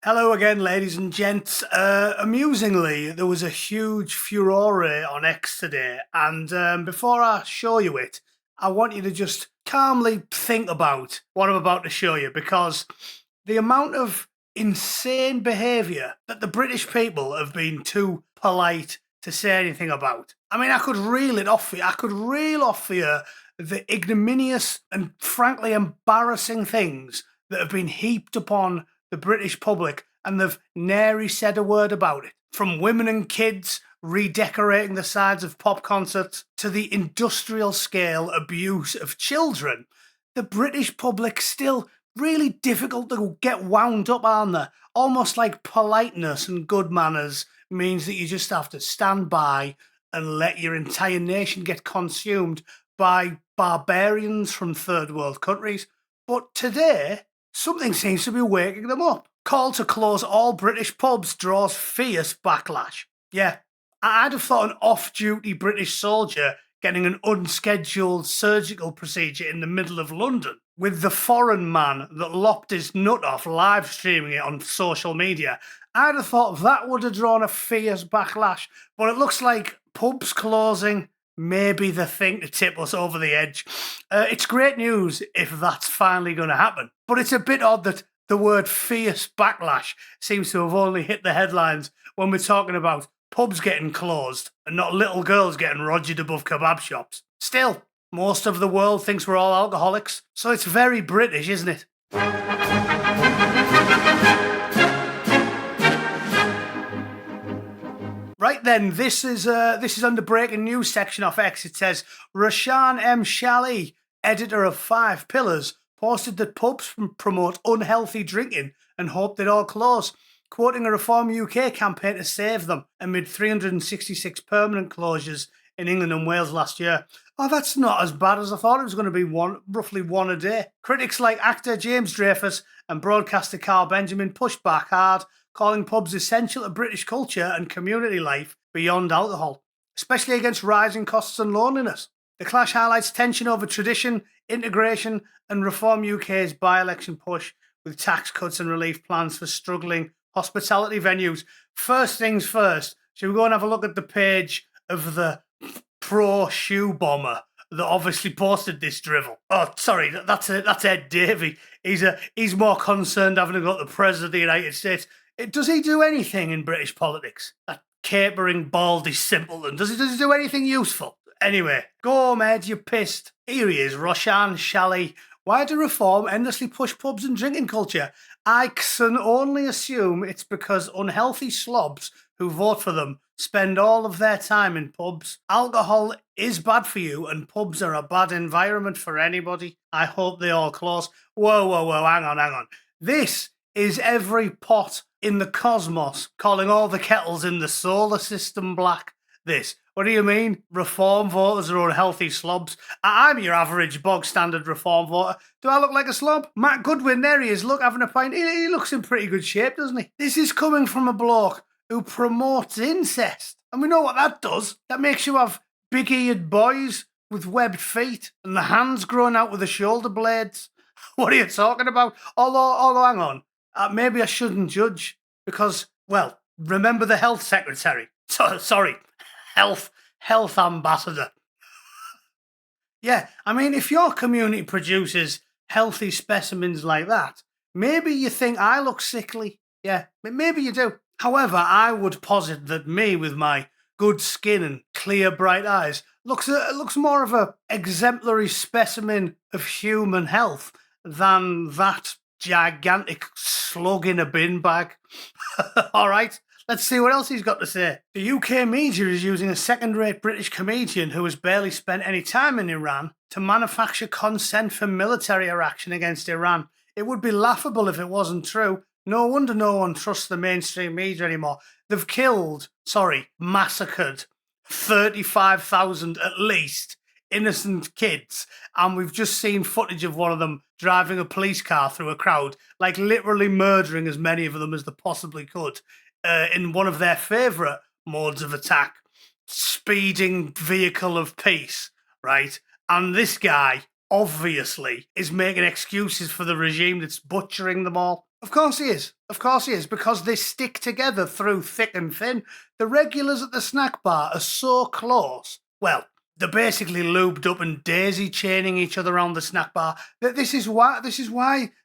Hello again, ladies and gents. Amusingly, there was a huge furore on X today, and before I show you it, I want you to just calmly think about what I'm about to show you, because the amount of insane behaviour that the British people have been too polite to say anything about. I mean, I could reel it off for you. I could reel off for you the ignominious and frankly embarrassing things that have been heaped upon the British public, and they've nary said a word about it. From women and kids redecorating the sides of pop concerts to the industrial scale abuse of children, the British public still really difficult to get wound up, aren't they? Almost like politeness and good manners means that you just have to stand by and let your entire nation get consumed by barbarians from third world countries. But today, something seems to be waking them up. Call to close all British pubs draws fierce backlash. Yeah, I'd have thought an off-duty British soldier getting an unscheduled surgical procedure in the middle of London, with the foreign man that lopped his nut off live streaming it on social media, I'd have thought that would have drawn a fierce backlash. But it looks like pubs closing may be the thing to tip us over the edge. It's great news if that's finally going to happen. But it's a bit odd that the word fierce backlash seems to have only hit the headlines when we're talking about pubs getting closed and not little girls getting rogered above kebab shops. Still, most of the world thinks we're all alcoholics, so it's very British, isn't it? Right then, this is under breaking news section of X. It says Roshan M Salih, editor of Five Pillars, posted that pubs promote unhealthy drinking and hope they'd all close, quoting a Reform UK campaign to save them amid 366 permanent closures in England and Wales last year. Oh, that's not as bad as I thought it was going to be, roughly one a day. Critics like actor James Dreyfus and broadcaster Carl Benjamin pushed back hard, calling pubs essential to British culture and community life beyond alcohol, especially against rising costs and loneliness. The clash highlights tension over tradition, integration, and Reform UK's by-election push with tax cuts and relief plans for struggling hospitality venues. First things first, should we go and have a look at the page of the pro-shoe bomber that obviously posted this drivel? Oh, sorry, that's Ed Davey. He's more concerned having got the President of the United States. Does he do anything in British politics? That capering, baldy simpleton. Does he do anything useful? Anyway, go home, Ed, you're pissed. Here he is, Roshan Salih. Why do Reform endlessly push pubs and drinking culture? I can only assume it's because unhealthy slobs who vote for them spend all of their time in pubs. Alcohol is bad for you, and pubs are a bad environment for anybody. I hope they all close. Whoa, hang on. This is every pot in the cosmos calling all the kettles in the solar system black. This. What do you mean? Reform voters are unhealthy slobs. I'm your average bog standard Reform voter. Do I look like a slob? Matt Goodwin, there he is. Look, having a pint. He looks in pretty good shape, doesn't he? This is coming from a bloke who promotes incest. And we know what that does. That makes you have big-eared boys with webbed feet and the hands growing out with the shoulder blades. What are you talking about? Although hang on. Maybe I shouldn't judge because, well, remember the health secretary? Sorry, health ambassador. Yeah, I mean, if your community produces healthy specimens like that, maybe you think I look sickly. Yeah, maybe you do. However, I would posit that me, with my good skin and clear, bright eyes, looks more of a exemplary specimen of human health than that gigantic slug in a bin bag. All right, let's see what else he's got to say. The UK media is using a second-rate British comedian who has barely spent any time in Iran to manufacture consent for military action against Iran. It would be laughable if it wasn't true. No wonder no one trusts the mainstream media anymore. They've massacred 35,000 at least innocent kids, and we've just seen footage of one of them driving a police car through a crowd, like literally murdering as many of them as they possibly could, in one of their favourite modes of attack, speeding vehicle of peace, right? And this guy, obviously, is making excuses for the regime that's butchering them all. Of course he is. Of course he is, because they stick together through thick and thin. The regulars at the snack bar are so close. Well, they're basically lubed up and daisy chaining each other around the snack bar. This is why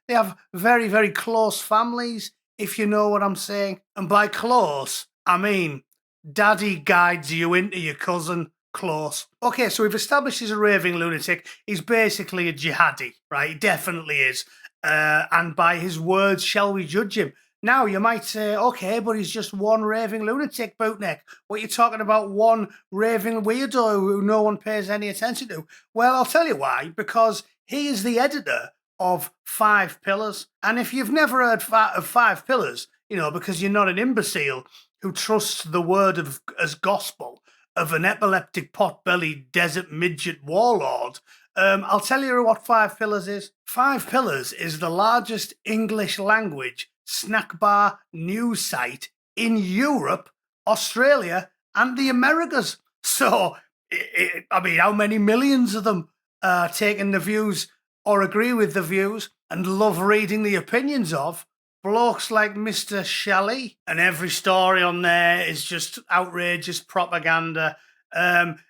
they have very, very close families, if you know what I'm saying. And by close, I mean daddy guides you into your cousin. Close. Okay, so we've established he's a raving lunatic. He's basically a jihadi, right? He definitely is. And by his words shall we judge him. Now, you might say, okay, but he's just one raving lunatic, Bootneck. What are you talking about, one raving weirdo who no one pays any attention to? Well, I'll tell you why. Because he is the editor of 5 Pillars. And if you've never heard of 5 Pillars, you know, because you're not an imbecile who trusts the word as gospel of an epileptic pot-bellied desert midget warlord, I'll tell you what 5 Pillars is. 5 Pillars is the largest English language snack bar news site in Europe, Australia, and the Americas. So, I mean, how many millions of them are taking the views or agree with the views and love reading the opinions of blokes like Mr. Salih? And every story on there is just outrageous propaganda,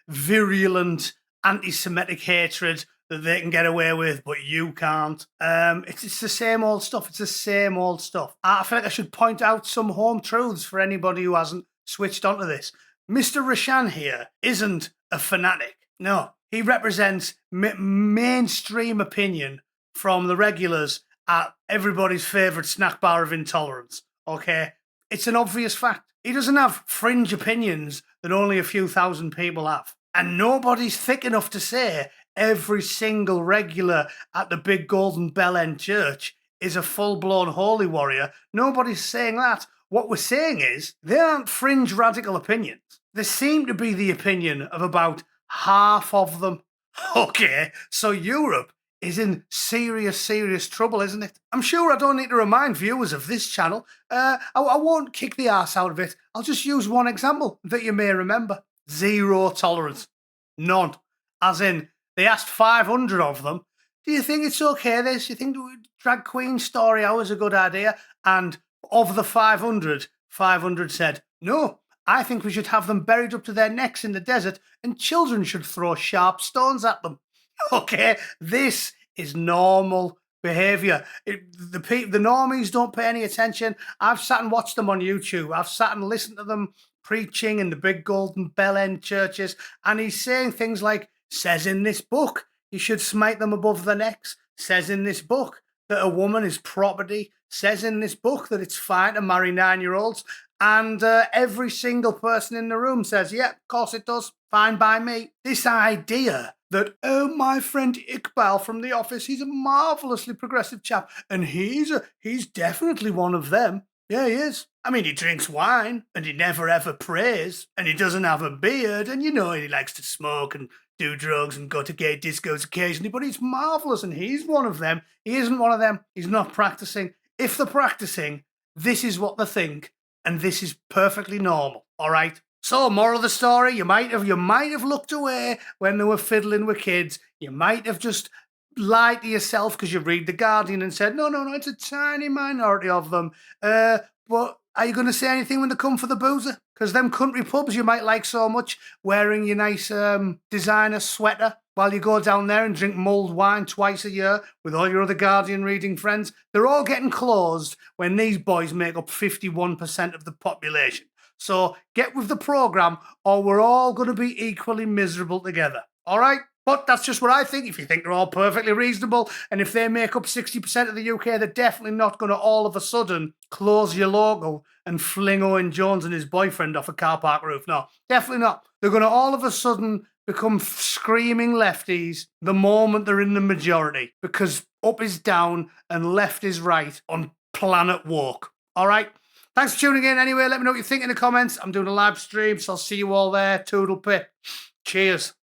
virulent anti-Semitic hatred that they can get away with, but you can't. It's the same old stuff. It's the same old stuff. I feel like I should point out some home truths for anybody who hasn't switched onto this. Mr. Roshan here isn't a fanatic. No, he represents mainstream opinion from the regulars at everybody's favourite snack bar of intolerance, okay? It's an obvious fact. He doesn't have fringe opinions that only a few thousand people have. And nobody's thick enough to say every single regular at the big Golden Bell End Church is a full-blown holy warrior. Nobody's saying that. What we're saying is they aren't fringe radical opinions. They seem to be the opinion of about half of them. Okay, so Europe is in serious, serious trouble, isn't it? I'm sure I don't need to remind viewers of this channel. I won't kick the arse out of it. I'll just use one example that you may remember. Zero tolerance. None. As in, they asked 500 of them, do you think it's okay this? Do you think the drag queen story hour is a good idea? And of the 500, 500 said, no, I think we should have them buried up to their necks in the desert and children should throw sharp stones at them. Okay, this is normal behaviour. The normies don't pay any attention. I've sat and watched them on YouTube. I've sat and listened to them preaching in the big Golden Bell End churches, and he's saying things like, says in this book, you should smite them above the necks. Says in this book that a woman is property. Says in this book that it's fine to marry 9-year-olds. And every single person in the room says, yeah, of course it does. Fine by me. This idea that, oh, my friend Iqbal from the office, he's a marvellously progressive chap, and he's definitely one of them. Yeah, he is. I mean, he drinks wine, and he never ever prays, and he doesn't have a beard, and you know he likes to smoke and do drugs and go to gay discos occasionally, but he's marvellous, and he's one of them. He isn't one of them. He's not practicing. If they're practicing, this is what they think, and this is perfectly normal, all right? So, moral of the story, you might have looked away when they were fiddling with kids. You might have just lied to yourself because you read The Guardian and said, no, it's a tiny minority of them. But are you going to say anything when they come for the boozer? Because them country pubs you might like so much, wearing your nice designer sweater while you go down there and drink mulled wine twice a year with all your other Guardian reading friends, they're all getting closed when these boys make up 51% of the population. So get with the programme or we're all going to be equally miserable together. All right? But that's just what I think. If you think they're all perfectly reasonable and if they make up 60% of the UK, they're definitely not going to all of a sudden close your logo and fling Owen Jones and his boyfriend off a car park roof. No, definitely not. They're going to all of a sudden become screaming lefties the moment they're in the majority because up is down and left is right on planet woke. All right? Thanks for tuning in anyway. Let me know what you think in the comments. I'm doing a live stream, so I'll see you all there. Toodle pip. Cheers.